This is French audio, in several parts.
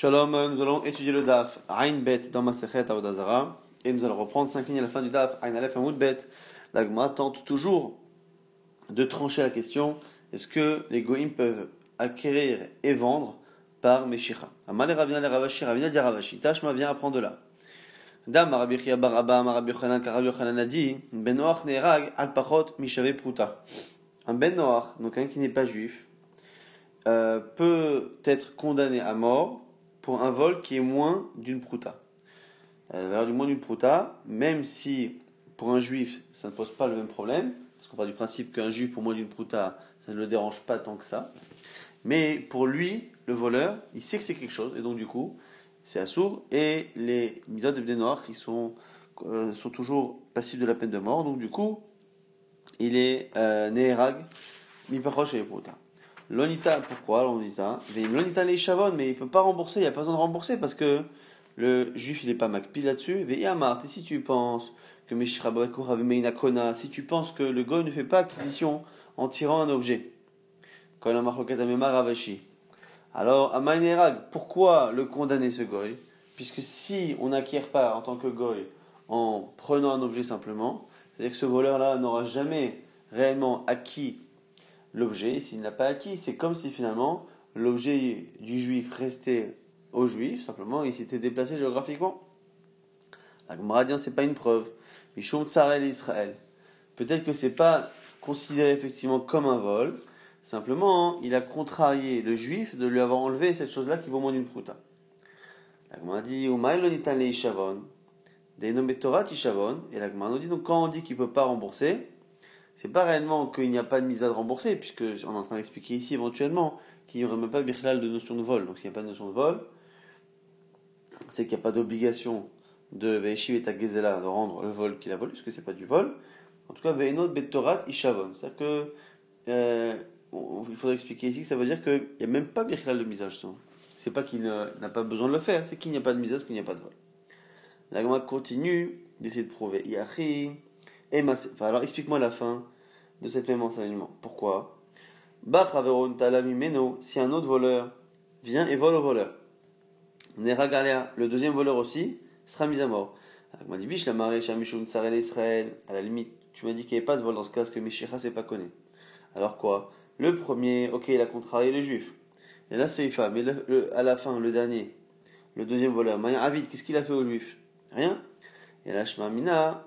Shalom, nous allons étudier le daf Ain Bet dans Masechet Avodah Zarah et nous allons reprendre 5 lignes à la fin du daf Ain Aleph Amud Bet. La Gemara tente toujours de trancher la question: est-ce que les goïms peuvent acquérir et vendre par Meshicha? Amal Ravina le Ravashi, Ravina dit Ravashi, Tashma vient apprendre de là. Dam Rabbi Chia bar Abba, Rabbi Yochanan, car Rabbi Yochanan a dit Ben Noach ne'erag al pachot mishave pruta. Un Ben Noach, donc un qui n'est pas juif, peut être condamné à mort pour un vol qui est moins d'une prouta. La valeur du moins d'une prouta, même si pour un juif ça ne pose pas le même problème, parce qu'on part du principe qu'un juif pour moins d'une prouta ça ne le dérange pas tant que ça, mais pour lui, le voleur, il sait que c'est quelque chose, et donc du coup c'est assourd, et les misot de Bnei ils sont toujours passibles de la peine de mort, donc du coup il est ne'erag mipachosh et prouta. L'onita, pourquoi l'onita? L'onita les chavon, mais il peut pas rembourser, il n'y a pas besoin de rembourser parce que le juif il est pas makpi là-dessus. Et si tu penses que si tu penses que le goy ne fait pas acquisition en tirant un objet, alors Amaïnerag, pourquoi le condamner ce goy? Puisque si on n'acquiert pas en tant que goy en prenant un objet simplement, c'est-à-dire que ce voleur-là n'aura jamais réellement acquis l'objet, s'il n'a pas acquis, c'est comme si finalement l'objet du juif restait au juif, simplement il s'était déplacé géographiquement. La Gemara dit c'est pas une preuve. Mishum Tsarel Israël. Peut-être que c'est pas considéré effectivement comme un vol, simplement il a contrarié le juif de lui avoir enlevé cette chose-là qui vaut moins d'une prouta. La Gemara dit Umaï lo nitan le ishavon, deino betorat ishavon, et la Gemara nous dit donc quand on dit qu'il peut pas rembourser, c'est pas réellement qu'il n'y a pas de mise à rembourser, puisque on est en train d'expliquer ici éventuellement qu'il n'y aurait même pas bichlal de notion de vol. Donc s'il n'y a pas de notion de vol, c'est qu'il n'y a pas d'obligation de Ve'eshiv et Tagezela de rendre le vol qu'il a volé, parce que c'est pas du vol. En tout cas, Ve'enot Betorat Ishavon. C'est-à-dire que il faudrait expliquer ici que ça veut dire qu'il n'y a même pas bichlal de misage. C'est pas qu'il n'a pas besoin de le faire, c'est qu'il n'y a pas de misage, qu'il n'y a pas de vol. La Gemara continue d'essayer de prouver Yachi. Alors explique-moi la fin de cet même enseignement. Pourquoi? Si un autre voleur vient et vole au voleur, Neragalea, le deuxième voleur aussi, sera mis à mort. À la limite, tu m'as dit qu'il n'y avait pas de vol dans ce cas, parce que Mishicha c'est pas connu. Alors quoi? Le premier, ok, il a contrarié le juif. Et là c'est Ifa, mais à la fin, le dernier, le deuxième voleur, Maya Avid, qu'est-ce qu'il a fait au juif? Rien. Et là, Shmamina,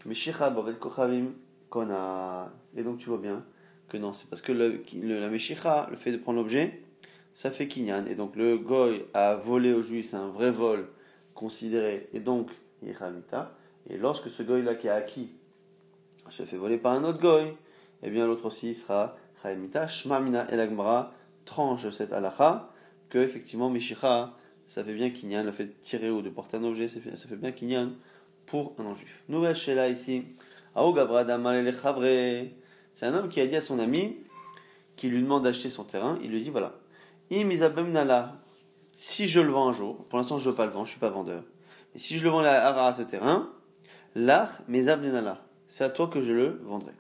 Meshicha Bovet Kochavim Kona. Et donc tu vois bien que non, c'est parce que la Meshicha, le fait de prendre l'objet, ça fait Kinyan. Et donc le Goy a volé au juif, c'est un vrai vol considéré. Et donc, Yechamita. Et lorsque ce Goy-là qui a acquis se fait voler par un autre Goy, eh bien l'autre aussi sera Chayemita. Shmamina et l'Agmara tranche cette halacha que effectivement Meshicha, ça fait bien Kinyan. Le fait de tirer ou de porter un objet, ça fait bien Kinyan pour un non-juif. Nouvelle Sheila ici. C'est un homme qui a dit à son ami, qui lui demande d'acheter son terrain, il lui dit voilà, si je le vends un jour, pour l'instant je ne veux pas le vendre, je ne suis pas vendeur, et si je le vends à ce terrain, l'ach mezabnala, c'est à toi que je le vendrai.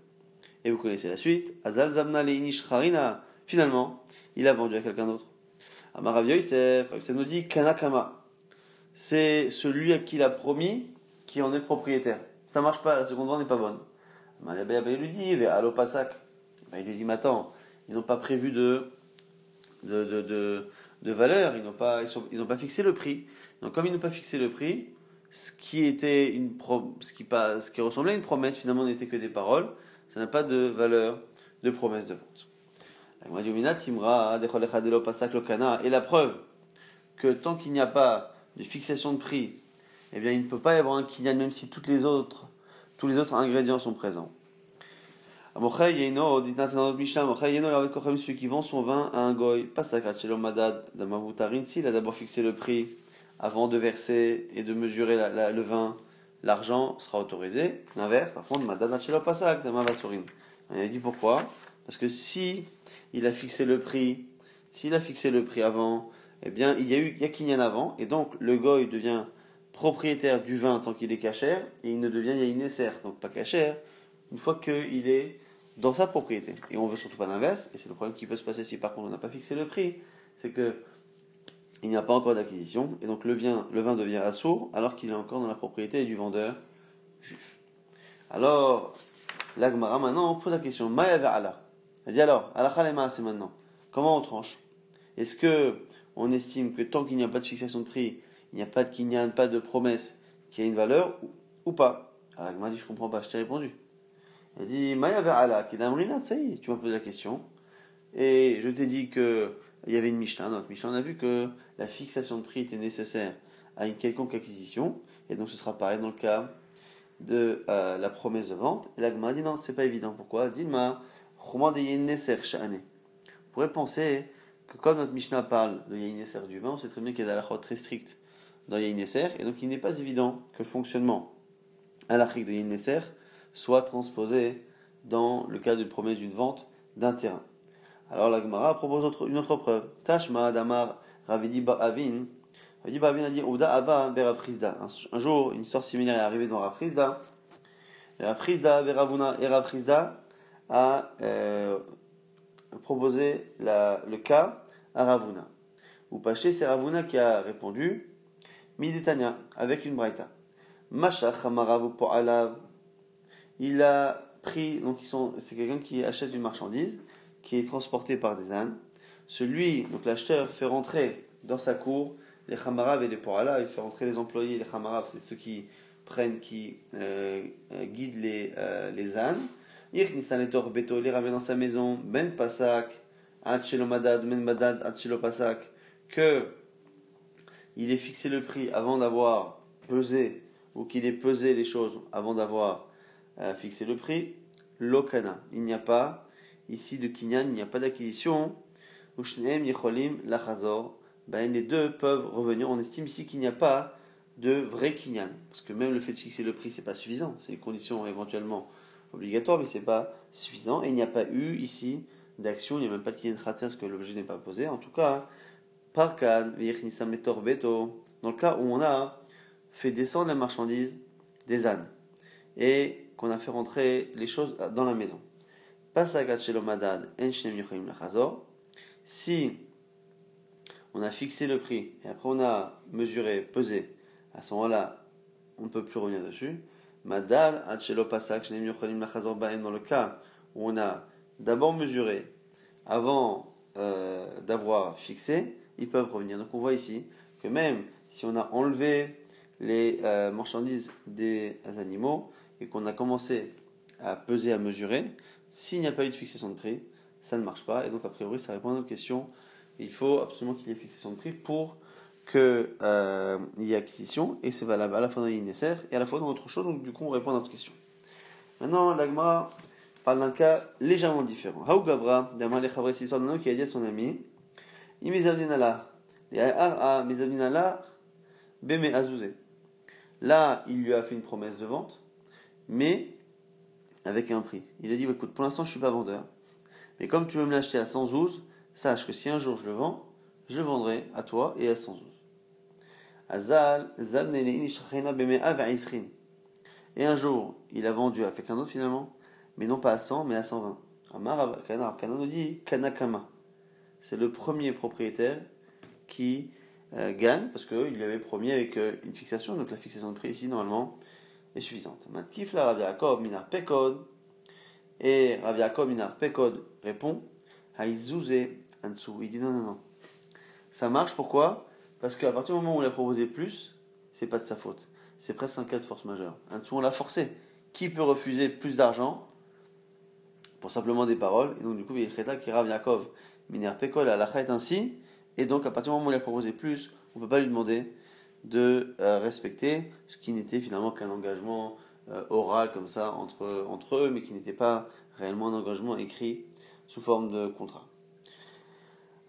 Et vous connaissez la suite, azal zabna leinish charina, finalement, il a vendu à quelqu'un d'autre. Amarav Yosef, ça nous dit kanakama, c'est celui à qui il a promis qui en est le propriétaire. Ça marche pas, la seconde vente n'est pas bonne. Il lui dit, allo pasak. Il lui dit, mais attends, ils n'ont pas prévu de valeur, ils n'ont pas fixé le prix. Donc comme ils n'ont pas fixé le prix, ce qui ressemblait à une promesse finalement n'était que des paroles, ça n'a pas de valeur de promesse de vente. Et la preuve que tant qu'il n'y a pas de fixation de prix, eh bien il ne peut pas y avoir un kinyan même si tous les autres ingrédients sont présents. Celui qui vend son vin à un goy, s'il a d'abord fixé le prix avant de verser et de mesurer le vin, l'argent sera autorisé. L'inverse, par contre, on a dit pourquoi? Parce que si il a fixé le prix avant, eh bien il y a kinyan avant, et donc le goy devient propriétaire du vin tant qu'il est cachère, et il ne devient yaïnesser, donc pas cachère, une fois qu'il est dans sa propriété. Et on veut surtout pas l'inverse, et c'est le problème qui peut se passer si par contre on n'a pas fixé le prix, c'est que il n'y a pas encore d'acquisition, et donc le vin devient assourd alors qu'il est encore dans la propriété du vendeur juif. Alors, la Gemara maintenant pose la question, Ma'ya ve'ala. Elle dit alors, halakha lema, c'est maintenant. Comment on tranche? Est-ce que on estime que tant qu'il n'y a pas de fixation de prix, il n'y a pas de kinyan, pas de promesse, qu'il y a une valeur ou pas? Alors la Gemara dit, je comprends pas, je t'ai répondu. Elle dit, Ma'ya ve'ala, kidamrinat, ça y est, tu m'as posé la question. Et je t'ai dit que il y avait une Mishnah. Dans notre Mishnah, on a vu que la fixation de prix était nécessaire à une quelconque acquisition. Et donc ce sera pareil dans le cas de la promesse de vente. Et la Gemara dit non, c'est pas évident. Pourquoi? Dilma, Chouman de Yeneser Sha'ane. On pourrait penser que comme notre Mishnah parle de Yeneser du vin, on sait très bien qu'il y a des halachot très strictes dans Yeneser. Et donc il n'est pas évident que le fonctionnement halachique de Yeneser soit transposé dans le cas de promesse d'une vente d'un terrain. Alors la Gemara propose une autre preuve. Tashma Damar Ravidi Avin. Ravidi Avin a dit Ouda Abba Berav Chizda. Un jour, une histoire similaire est arrivée dans Rav Chizda. Rav Chizda Beravuna et Rav Chizda a proposé le cas à Ravuna. Ou Paché, c'est Ravuna qui a répondu Midetania avec une braïta. Mashach Hamarav Po'alav. Il a pris, donc c'est quelqu'un qui achète une marchandise qui est transporté par des ânes. Donc l'acheteur, fait rentrer dans sa cour les chamarav et les po'ala. Il fait rentrer les employés. Les chamarav, c'est ceux qui guident les ânes. Il les ramène dans sa maison. Ben pasak, achelo madad, ben madad, achelo pasak. Que il ait fixé le prix avant d'avoir pesé, ou qu'il ait pesé les choses avant d'avoir fixé le prix. Lokana. Il n'y a pas ici de kinyan, il n'y a pas d'acquisition. Ushneem yecholim lachazor. Les deux peuvent revenir. On estime ici qu'il n'y a pas de vrai kinyan. Parce que même le fait de fixer le prix, c'est pas suffisant. C'est une condition éventuellement obligatoire, mais c'est pas suffisant. Et il n'y a pas eu ici d'action. Il n'y a même pas de kinyan khatser parce que l'objet n'est pas posé. En tout cas, parkan v'yechnisam letor beto. Dans le cas où on a fait descendre la marchandise des ânes et qu'on a fait rentrer les choses dans la maison. Si on a fixé le prix et après on a mesuré, pesé, à ce moment-là, on ne peut plus revenir dessus. Dans le cas où on a d'abord mesuré avant d'avoir fixé, ils peuvent revenir. Donc on voit ici que même si on a enlevé les marchandises des animaux et qu'on a commencé à peser, à mesurer, s'il n'y a pas eu de fixation de prix, ça ne marche pas. Et donc, a priori, ça répond à notre question. Il faut absolument qu'il y ait fixation de prix pour qu'il y ait acquisition. Et c'est valable à la fois dans l'Inesser et à la fois dans autre chose. Donc, du coup, on répond à notre question. Maintenant, l'Agma parle d'un cas légèrement différent. Haou Gabra, d'Amar Lechavre, c'est l'histoire d'un homme qui a dit à son ami Imizavdinala, Mizavdinala, Beme Azouzé. Là, il lui a fait une promesse de vente, mais avec un prix. Il a dit, écoute, pour l'instant je ne suis pas vendeur, mais comme tu veux me l'acheter à 112, sache que si un jour je le vends, je le vendrai à toi et à 112. Et un jour, il a vendu à quelqu'un d'autre finalement, mais non pas à 100, mais à 120. Amar Kana nous dit Kanakama. C'est le premier propriétaire qui gagne, parce qu'il lui avait promis avec une fixation, donc la fixation de prix ici normalement est suffisante. Matkif la Rav Yaakov Minar Pekod, et Rav Yaakov Minar Pekod répond Haïzouze Ansu. Il dit non. Ça marche, pourquoi? Parce qu'à partir du moment où on l'a proposé plus, c'est pas de sa faute. C'est presque un cas de force majeure. Ansu, on l'a forcé. Qui peut refuser plus d'argent pour simplement des paroles? Et donc, du coup, il y a qui Rav Yaakov Minar Pekod, la lacha est ainsi. Et donc, à partir du moment où on l'a proposé plus, on ne peut pas lui demander de respecter ce qui n'était finalement qu'un engagement oral comme ça entre eux, mais qui n'était pas réellement un engagement écrit sous forme de contrat.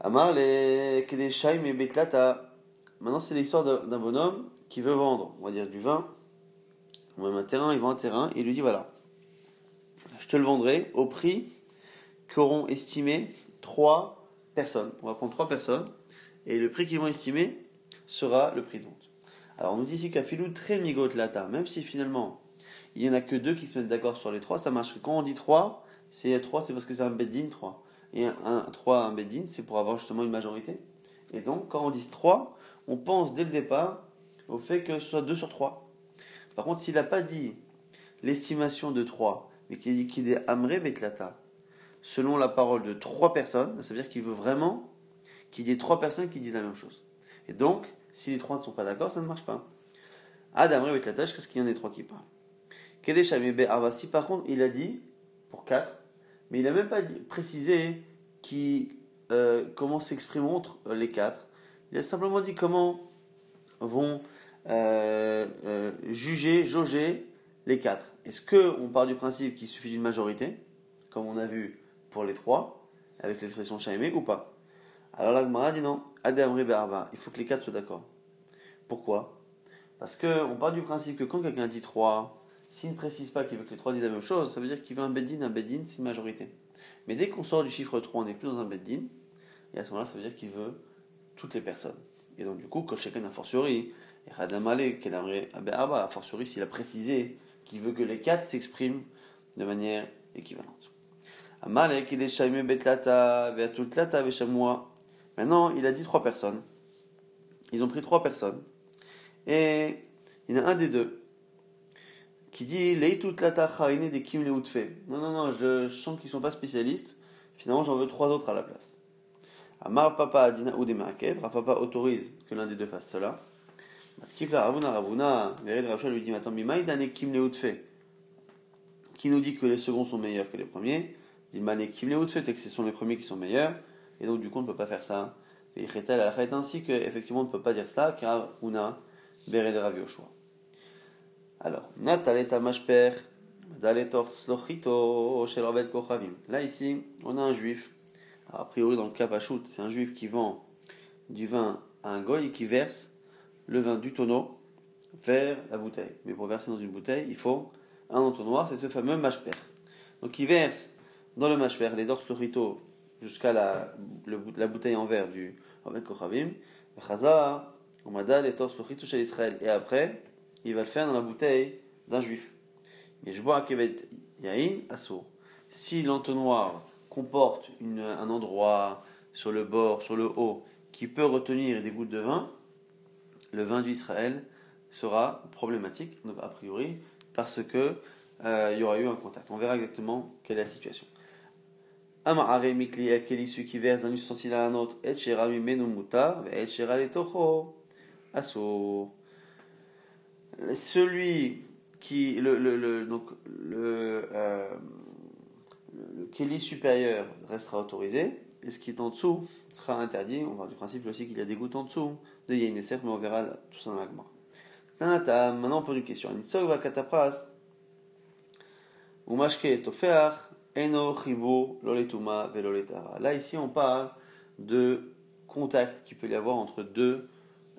Amar les Kedeshai mais Betlata. Maintenant, c'est l'histoire d'un bonhomme qui veut vendre, on va dire du vin, ou même un terrain. Il vend un terrain et il lui dit voilà, je te le vendrai au prix qu'auront estimé 3 personnes. On va prendre 3 personnes et le prix qu'ils vont estimer sera le prix de vente. Alors on nous dit ici qu'Afilou très migot lata, même si finalement il n'y en a que 2 qui se mettent d'accord sur les 3, ça marche. Quand on dit 3, c'est parce que c'est un beddin 3. Et un beddin, c'est pour avoir justement une majorité. Et donc, quand on dit 3, on pense dès le départ au fait que ce soit 2 sur 3. Par contre, s'il n'a pas dit l'estimation de 3, mais qu'il dit qu'il est Amré Betlata, selon la parole de 3 personnes, ça veut dire qu'il veut vraiment qu'il y ait 3 personnes qui disent la même chose. Et donc, si les 3 ne sont pas d'accord, ça ne marche pas. Ad Amré Betlata, jusqu'à ce qu'il y en ait 3 qui parlent. Kedesh Amebe Arba, si par contre il a dit pour 4, mais il n'a même pas précisé comment s'exprimeront les 4. Il a simplement dit comment vont jauger les 4. Est-ce qu'on part du principe qu'il suffit d'une majorité, comme on a vu pour les 3, avec l'expression Shaimé, ou pas? Alors la Gemara dit non. Adamri Be'arba, il faut que les 4 soient d'accord. Pourquoi? Parce qu'on part du principe que quand quelqu'un dit 3, s'il ne précise pas qu'il veut que les 3 disent la même chose, ça veut dire qu'il veut un beddin, c'est une majorité. Mais dès qu'on sort du chiffre 3, on n'est plus dans un beddin, et à ce moment-là, ça veut dire qu'il veut toutes les personnes. Et donc du coup, quand chacun a fortiori, et Radamale, a fortiori s'il a précisé qu'il veut que les 4 s'expriment de manière équivalente. Amalek, il est Shaimé Betlata, Veatutlata, Veshamua. Maintenant, il a dit 3 personnes. Ils ont pris 3 personnes. Et il y en a un des deux qui dit Leitutlata Chaine de Kim Leutfe. Non, je sens qu'ils ne sont pas spécialistes. Finalement, j'en veux 3 autres à la place. Amar Papa Adina ou Demakev. Papa autorise que l'un des deux fasse cela. Matkifla Ravuna, Vered Rachel lui dit Attends, Mimaï Dane Kim Leutfe. Qui nous dit que les seconds sont meilleurs que les premiers? Il dit Mane Kim Leutfe, c'est que ce sont les premiers qui sont meilleurs. Et donc, du coup, on ne peut pas faire ça. Et Chetal al ainsi qu'effectivement, on ne peut pas dire cela, car Una Vered Rav Yoshua. Alors, Nataleta Mashper, Daletor Slochito, Shelovet Kochavim. Là, ici, on a un juif. A priori, dans le cas Pachout, c'est un juif qui vend du vin à un goy et qui verse le vin du tonneau vers la bouteille. Mais pour verser dans une bouteille, il faut un entonnoir, c'est ce fameux mashper. Donc, il verse dans le mashper les dors Slochito jusqu'à la bouteille en verre du Ravet Kochavim. Chazar, Omada, les dors Slochito chez Israël. Et après, il va le faire dans la bouteille d'un juif. Mais je bois un kevet yain assour. Si l'entonnoir comporte un endroit sur le bord, sur le haut, qui peut retenir des gouttes de vin, le vin d'Israël sera problématique, donc a priori, parce que il y aura eu un contact. On verra exactement quelle est la situation. Amare mikli quel issu qui verse d'un ustensile à un autre, et shera mimenu mutar, et shera letocho assour. Celui qui le keli supérieur restera autorisé et ce qui est en dessous sera interdit. On part du principe aussi qu'il y a des gouttes en dessous de Yaineser, mais on verra tout ça dans la Gemara. Maintenant on pose une question. Nitzog va katapras ou mashke tofeach eno chibu loletuma veloletara. Là ici on parle de contact qu'il peut y avoir entre deux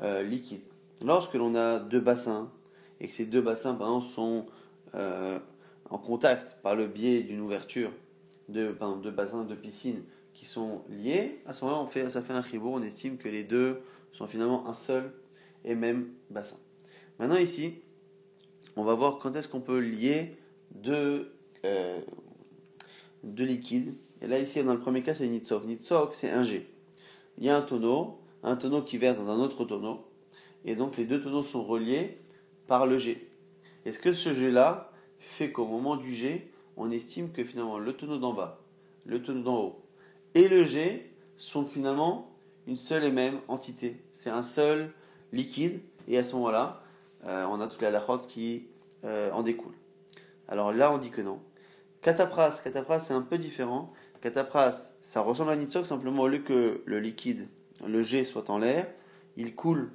liquides. Lorsque l'on a deux bassins et que ces deux bassins par exemple sont en contact par le biais d'une ouverture deux bassins de piscine qui sont liés, à ce moment-là ça fait un chibur, on estime que les deux sont finalement un seul et même bassin. Maintenant ici, on va voir quand est-ce qu'on peut lier deux liquides. Et là ici, dans le premier cas, c'est Nitzok. Nitzok, c'est un jet. Il y a un tonneau qui verse dans un autre tonneau, et donc les deux tonneaux sont reliés par le jet. Est-ce que ce jet-là fait qu'au moment du jet, on estime que finalement le tonneau d'en bas, le tonneau d'en haut et le jet sont finalement une seule et même entité. C'est un seul liquide, et à ce moment-là, on a toute la halachot qui en découle. Alors là, on dit que non. Katapras, c'est un peu différent. Katapras, ça ressemble à Nitzok, simplement au lieu que le liquide, le jet soit en l'air, il coule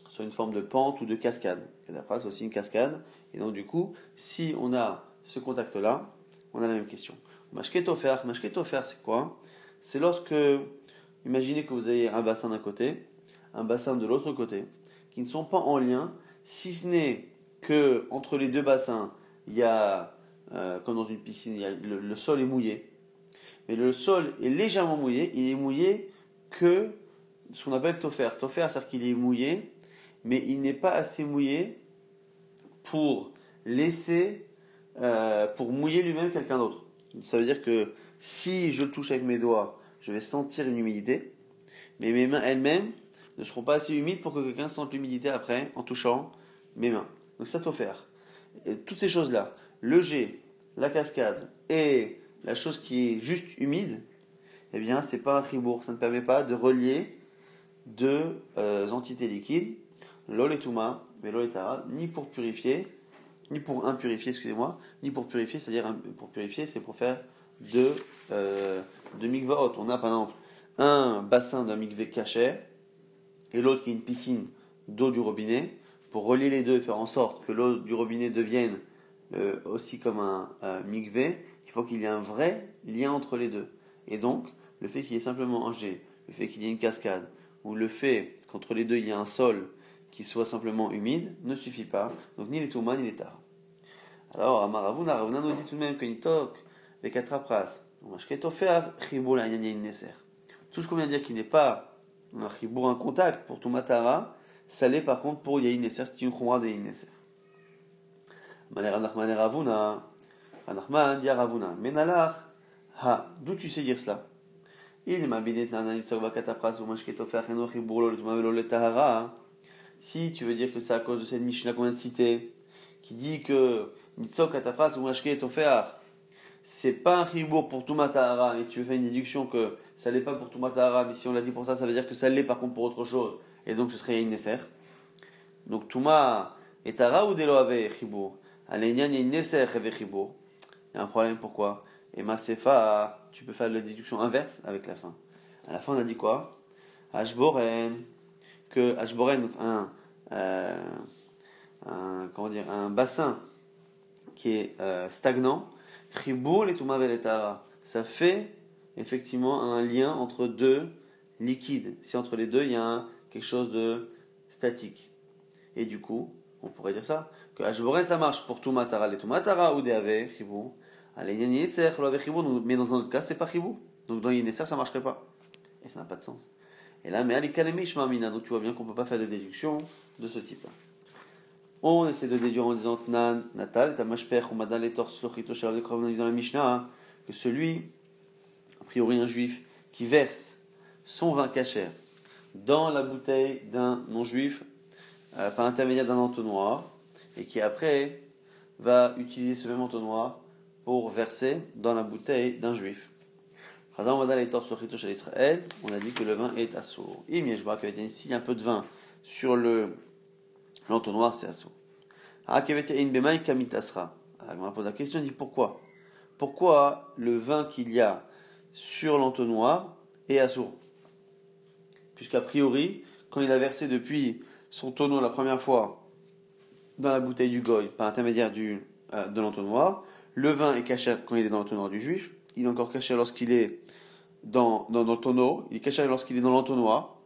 sur une forme de pente ou de cascade. Katapras, c'est aussi une cascade. Et donc du coup, si on a ce contact-là, on a la même question. Mashketofer, c'est quoi? C'est lorsque, imaginez que vous avez un bassin d'un côté, un bassin de l'autre côté, qui ne sont pas en lien, si ce n'est que entre les deux bassins, il y a, comme dans une piscine, le sol est mouillé. Mais le sol est légèrement mouillé, il est mouillé que ce qu'on appelle tofer. Tofer, c'est-à-dire qu'il est mouillé, mais il n'est pas assez mouillé pour pour mouiller lui-même quelqu'un d'autre. Ça veut dire que si je le touche avec mes doigts, je vais sentir une humidité, mais mes mains elles-mêmes ne seront pas assez humides pour que quelqu'un sente l'humidité après en touchant mes mains. Donc ça doit faire. Et toutes ces choses-là, le jet, la cascade et la chose qui est juste humide, eh bien c'est pas un chibour, ça ne permet pas de relier deux entités liquides, l'ol et touma, mais l'ol et tara, ni pour purifier, ni pour impurifier, excusez-moi, ni pour purifier, c'est-à-dire pour purifier, c'est pour faire de mikvaot. On a par exemple un bassin d'un mikvé caché et l'autre qui est une piscine d'eau du robinet. Pour relier les deux et faire en sorte que l'eau du robinet devienne aussi comme un mikvé, il faut qu'il y ait un vrai lien entre les deux. Et donc, le fait qu'il y ait simplement un jet, le fait qu'il y ait une cascade, ou le fait qu'entre les deux il y ait un sol qui soit simplement humide, ne suffit pas. Donc ni les touma ni les tar. Alors, Amaravuna, Ravuna nous dit tout de même que Nitok, Vekatrapras, tout ce qu'on vient de dire qui n'est pas un chibour, un contact pour Tumatara, ça l'est par contre pour Yain Neser, c'est une khumra de Yain Neser. Maner Ravuna, Anachman, dit Ravuna, Menalach, ha, d'où tu sais dire cela? Il m'a bidet nananitzok vakatapras ou mashketofer eno chibour le tumavelo le tahara. Si tu veux dire que c'est à cause de cette Mishnah qu'on vient de citer, qui dit que Nitzok katapras ou mashketofer, c'est pas un chibour pour Touma Tahara, et tu fais une déduction que ça l'est pas pour Touma Tahara, mais si on l'a dit pour ça, ça veut dire que ça l'est par contre pour autre chose, et donc ce serait Inneser. Donc Touma et Tahara ou Delo avait chibour. Alénian Inneser avait chibour. Il y a un problème, pourquoi? Et Masefa, tu peux faire la déduction inverse avec la fin. À la fin, on a dit quoi? Ashboren, que Ashboren, un bassin qui est stagnant, Chibour les Touma Veletara, ça fait effectivement un lien entre deux liquides. Si entre les deux il y a quelque chose de statique. Et du coup, on pourrait dire ça, que Ashboren ça marche pour Toumatara, les Toumatara ou Deave, Chibour. Allez, Yeser, mais dans un autre cas, c'est pas Chibour. Donc dans Yeser, ça marcherait pas. Et ça n'a pas de sens. Et là, mais Alikalemi Shmamina, donc tu vois bien qu'on ne peut pas faire de déduction de ce type-là. On essaie de déduire en disant Tnan, Natal, Tamashper, ou Madal et Tors, Lochito, Shalav de Krav, dans la Mishnah, que celui, a priori un juif, qui verse son vin cachère dans la bouteille d'un non-juif par l'intermédiaire d'un entonnoir et qui après va utiliser ce même entonnoir pour verser dans la bouteille d'un juif. On a dit que le vin est assourd. S'il y a un peu de vin sur l'entonnoir, c'est assourd. On pose la question, on dit pourquoi? Pourquoi le vin qu'il y a sur l'entonnoir est assourd? Puisqu'a priori, quand il a versé depuis son tonneau la première fois dans la bouteille du goy par l'intermédiaire de l'entonnoir, le vin est caché quand il est dans l'entonnoir du juif, il est encore caché lorsqu'il est dans le tonneau, il est caché lorsqu'il est dans l'entonnoir,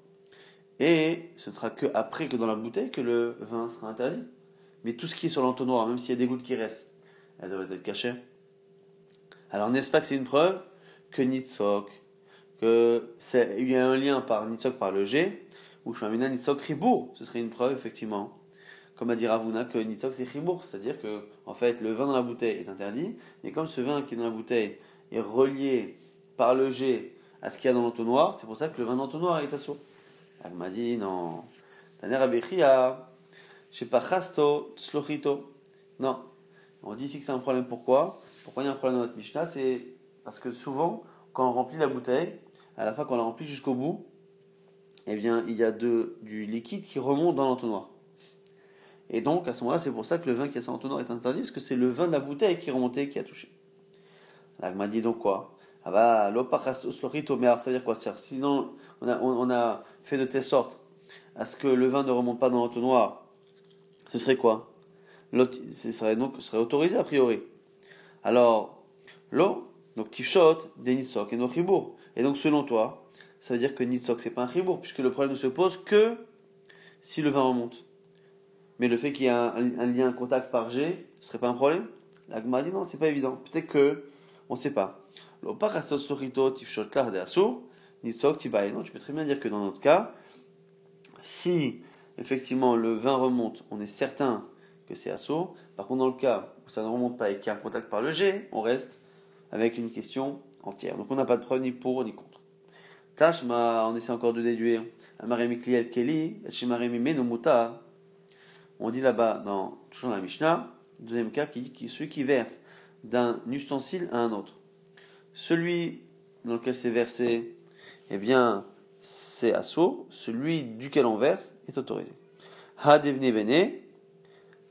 et ce ne sera que après que dans la bouteille que le vin sera interdit. Mais tout ce qui est sur l'entonnoir, même s'il y a des gouttes qui restent, elles doivent être cachées. Alors n'est-ce pas que c'est une preuve que Nitzok, il y a un lien par Nitzok par le G, ou Shmamina Nitzok Ribour, ce serait une preuve effectivement, comme a dit Ravuna, que Nitzok c'est Ribour, c'est-à-dire que en fait le vin dans la bouteille est interdit, mais comme ce vin qui est dans la bouteille est relié par le G à ce qu'il y a dans l'entonnoir, c'est pour ça que le vin dans l'entonnoir est assourd. Elle m'a dit non. Taner Abechia, chez Pachasto, Tzlochito. Non. On dit ici que c'est un problème. Pourquoi il y a un problème dans notre Mishnah? C'est parce que souvent, quand on remplit la bouteille, à la fin, quand on la remplit jusqu'au bout, eh bien, il y a du liquide qui remonte dans l'entonnoir. Et donc, à ce moment-là, c'est pour ça que le vin qui est sur l'entonnoir est interdit, parce que c'est le vin de la bouteille qui est remonté, qui a touché. Elle m'a dit donc quoi? Ah bah, l'opachasto, Tzlochito. Mais alors, ça veut dire quoi? Sinon, on a fait de telle sorte à ce que le vin ne remonte pas dans l'entonnoir. Ce serait quoi? Ce serait autorisé a priori. Alors, l'eau, donc tifshot, des nitzok et nos chibour. Et donc, selon toi, ça veut dire que nitzok c'est pas un chibour, puisque le problème ne se pose que si le vin remonte. Mais le fait qu'il y ait un lien, un contact par G, ce serait pas un problème? La Gemara dit non, c'est pas évident. Peut-être que, on sait pas. Non, tu peux très bien dire que dans notre cas, si effectivement le vin remonte, on est certain que c'est assaut. Par contre, dans le cas où ça ne remonte pas et qu'il y a un contact par le G, on reste avec une question entière. Donc on n'a pas de preuve ni pour ni contre. Tashma, on essaie encore de déduire. Amaremi kliel keli, shimaremi menomuta. On dit là-bas, toujours dans la Mishnah, deuxième cas, qui dit que celui qui verse d'un ustensile à un autre. Celui dans lequel c'est versé, eh bien, c'est assour. Celui duquel on verse est autorisé. Ha devne bene,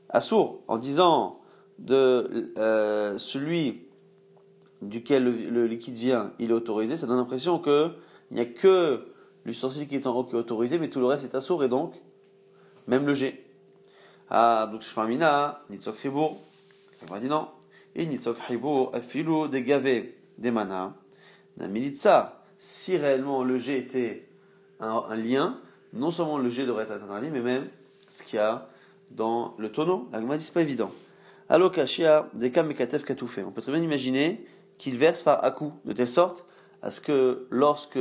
assour, en disant de celui duquel le liquide vient, il est autorisé, ça donne l'impression qu'il n'y a que l'ustensile qui est en haut qui est autorisé, mais tout le reste est assour, et donc, même le jet. Ah, donc Shmamina, Nitzok Ribour, on va dire non. Et Nitzok Ribour, Afilu, des gavés, des manas, Namilitsa. Si réellement le jet était un lien, non seulement le jet devrait être interdit, mais même ce qu'il y a dans le tonneau. La Gemara dit c'est pas évident. Allo Kashia, des Kamekatef Katoufé. On peut très bien imaginer qu'il verse par à-coup, de telle sorte à ce que lorsque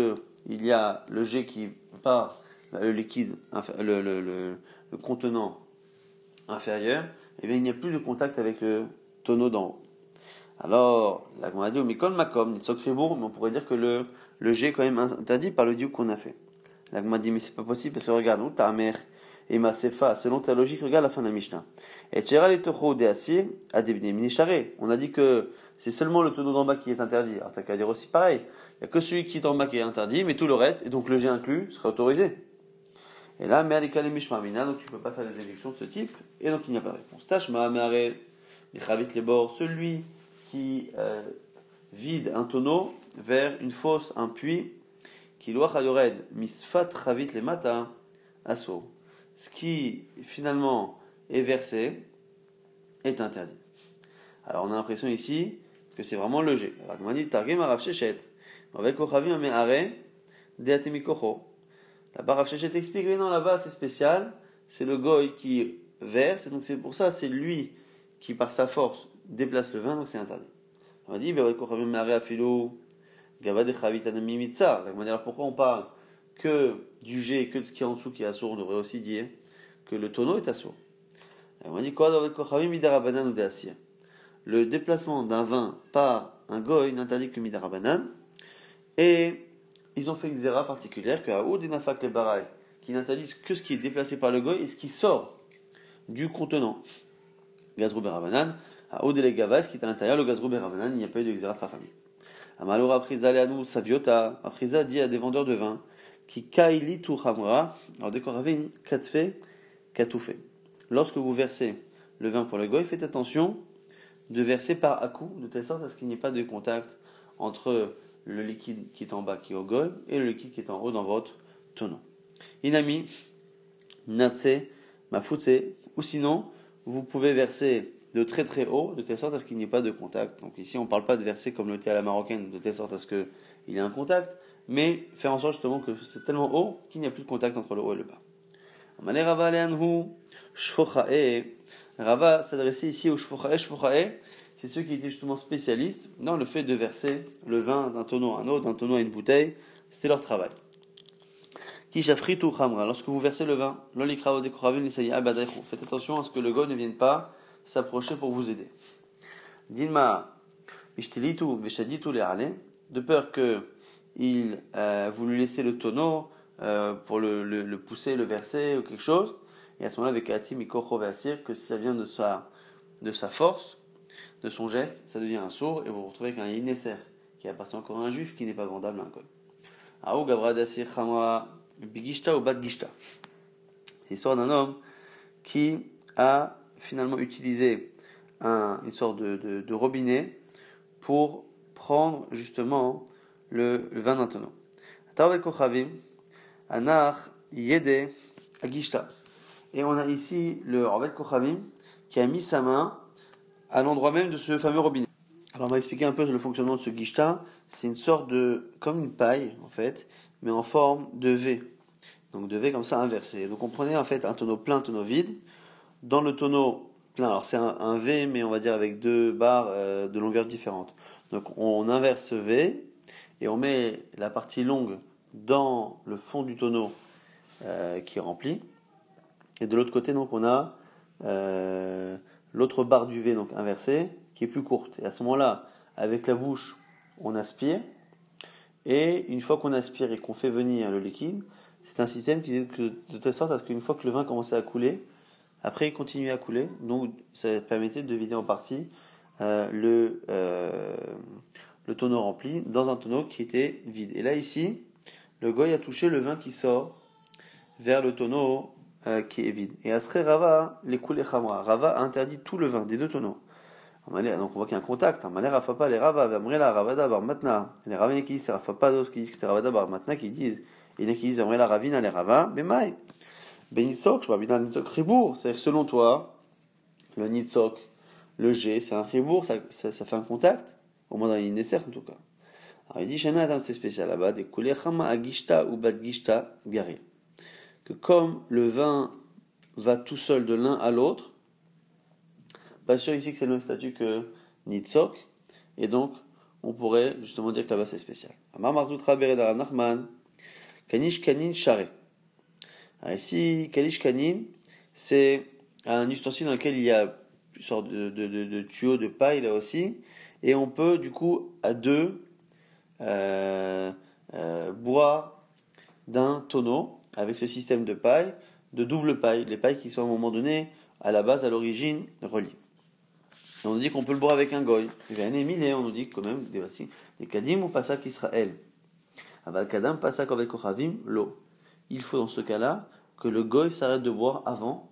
il y a le jet qui part, le liquide, le contenant inférieur, eh bien il n'y a plus de contact avec le tonneau d'en haut. Alors, la Gemara dit, Mikol Makom, Nitzok Ribour, mais on pourrait dire que le jet est quand même interdit par le diou qu'on a fait. La Gemara dit, mais c'est pas possible, parce que regarde, où ta mère et ma sefa, selon ta logique, regarde la fin de la Mishnah. Et Tchera les Toho de Asir, Adebne Minishare. On a dit que c'est seulement le tonneau d'en bas qui est interdit. Alors t'as qu'à dire aussi pareil. Il n'y a que celui qui est en bas qui est interdit, mais tout le reste, et donc le jet inclus, serait autorisé. Et là, mais Alikale Mishmarmina, donc tu peux pas faire des déductions de ce type, et donc il n'y a pas de réponse. Tashma, Meare, Michavit les bords, celui qui vide un tonneau vers une fosse, un puits, qui loa chayored, misfat chavit les mata, asso. Ce qui finalement est versé est interdit. Alors on a l'impression ici que c'est vraiment le jet. Alors on dit targem arav shechet, avec kochavim meare deatemi kocho. Là-bas Rav Shechet explique mais non là-bas c'est spécial, c'est le goy qui verse et donc c'est pour ça c'est lui qui par sa force déplace le vin donc c'est interdit. On dit avec kochavim meare afilo gava de chavit anami mitza. Alors pourquoi on parle que du jet, que de ce qui est en dessous qui est assourd, on devrait aussi dire que le tonneau est assourd. On dit quoi avec kochavim midarabanan ou deasir. Le déplacement d'un vin par un goy n'interdit que midarabanan et ils ont fait une zéra particulière que Aoud et Nafak les Baraï qui n'interdisent que ce qui est déplacé par le goy et ce qui sort du contenant. Gazrou Berabanan, Aoud et les Gavas qui est à l'intérieur, le Gazrou Berabanan, il n'y a pas eu de zéra Chachami. Amaloura Prisa Leanou Saviota, Aprisa dit à des vendeurs de vin qui kaili tu chamra, alors dès qu'on avait une katfe, katoufé. Lorsque vous versez le vin pour le goy, faites attention de verser par à-coup, de telle sorte à ce qu'il n'y ait pas de contact entre le liquide qui est en bas qui est au goy et le liquide qui est en haut dans votre tonneau. Inami, napse, mafutse, ou sinon, vous pouvez verser de très très haut, de telle sorte à ce qu'il n'y ait pas de contact. Donc ici, on ne parle pas de verser comme le thé à la marocaine, de telle sorte à ce qu'il y ait un contact, mais faire en sorte justement que c'est tellement haut qu'il n'y a plus de contact entre le haut et le bas. Rava s'adressait ici au shfochae, c'est ceux qui étaient justement spécialistes dans le fait de verser le vin d'un tonneau à un autre, d'un tonneau à une bouteille. C'était leur travail. Lorsque vous versez le vin, faites attention à ce que le goy ne vienne pas s'approcher pour vous aider. De peur que vous lui laissez le tonneau pour le pousser, le verser ou quelque chose, et à ce moment-là, avec Atim et Kocho Vasir, que si ça vient de sa force, de son geste, ça devient un sourd, et vous vous retrouvez avec un inesser, qui appartient encore à un juif, qui n'est pas vendable à un goy. Aou Gavra Dasir Chamra Bigishta ou Badgishta. C'est l'histoire d'un homme qui a finalement utilisé une sorte de robinet pour prendre justement le vin d'un tonneau. Tawel Kochavim, Anar Yede Agishta. Et on a ici le Ravel Kochavim qui a mis sa main à l'endroit même de ce fameux robinet. Alors on va expliquer un peu le fonctionnement de ce Gishta. C'est une sorte comme une paille en fait, mais en forme de V. Donc de V comme ça inversé. Donc on prenait en fait un tonneau plein, un tonneau vide. Dans le tonneau plein, alors c'est un V, mais on va dire avec deux barres de longueur différentes. Donc on inverse ce V et on met la partie longue dans le fond du tonneau qui est rempli. Et de l'autre côté, donc on a l'autre barre du V donc inversée qui est plus courte. Et à ce moment-là, avec la bouche, on aspire Et une fois qu'on aspire et qu'on fait venir le liquide, c'est un système qui est de telle sorte à ce qu'une fois que le vin commençait à couler, après il continuait à couler, donc ça permettait de vider en partie le tonneau rempli dans un tonneau qui était vide. Et là ici, le goy a touché le vin qui sort vers le tonneau qui est vide. Et Asre Rava, les coulées Khamra. Rava a interdit tout le vin des deux tonneaux. Donc on voit qu'il y a un contact. Mané Rafapa, les Rava, Vamrela, Ravada, Bar Matna. Les Ravines qui disent c'est Rafapa, d'autres qui disent que c'est Ravada, Bar Matna, qui disent, et les qui disent Vamrela, Ravina, les Rava, Bemaï. Ben Nitzok, je vois bien le Nitzok Ribour. C'est-à-dire selon toi, le Nitzok, le G, c'est un Ribour, ça fait un contact. Au moins dans les Nesser en tout cas. Alors il dit, Shana, c'est spécial là-bas, des coulées Khama, Agishta ou Bad Gishta, Gari. Que comme le vin va tout seul de l'un à l'autre, pas sûr ici que c'est le même statut que Nitzok, et donc on pourrait justement dire que là-bas c'est spécial. Amar Marzoutra Beredara Nachman, Kanish Kanin Share. Alors ici, Kanish Kanin, c'est un ustensile dans lequel il y a une sorte de tuyau de paille là aussi, et on peut du coup à deux boire d'un tonneau avec ce système de paille, de double paille, les pailles qui sont à un moment donné, à la base, à l'origine, reliées. Et on nous dit qu'on peut le boire avec un goy. Et bien, on nous dit quand même des kadim ou pasak Israël. Aval kadam pasak avec ochavim l'eau. Il faut dans ce cas-là que le goy s'arrête de boire avant,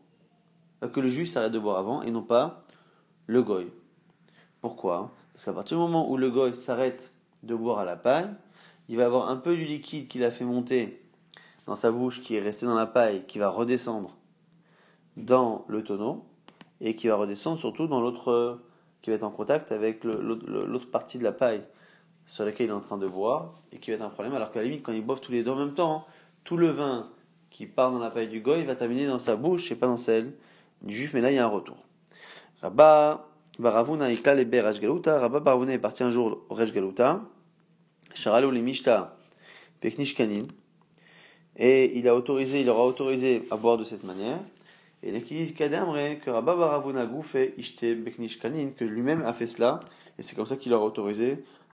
que le juif s'arrête de boire avant et non pas le goy. Pourquoi? Parce qu'à partir du moment où le goy s'arrête de boire à la paille, il va avoir un peu du liquide qu'il a fait monter dans sa bouche, qui est resté dans la paille, qui va redescendre dans le tonneau, et qui va redescendre surtout dans l'autre, qui va être en contact avec l'autre partie de la paille sur laquelle il est en train de boire, et qui va être un problème, alors qu'à la limite, quand ils boivent tous les deux en même temps, tout le vin qui part dans la paille du goy va terminer dans sa bouche, et pas dans celle du juif, mais là il y a un retour. Rabba Baravuna Ikla Lebe Rej Galuta, Rabba Baravuna est parti un jour au Rej Galuta, Sharalo le Mishta Peknish Kanin, et il aura autorisé à boire de cette manière. Et l'équilibre kadamre que Rabba Baravuna fait Ishte Beknish Kanin, que lui-même a fait cela, et c'est comme ça qu'il aura autorisé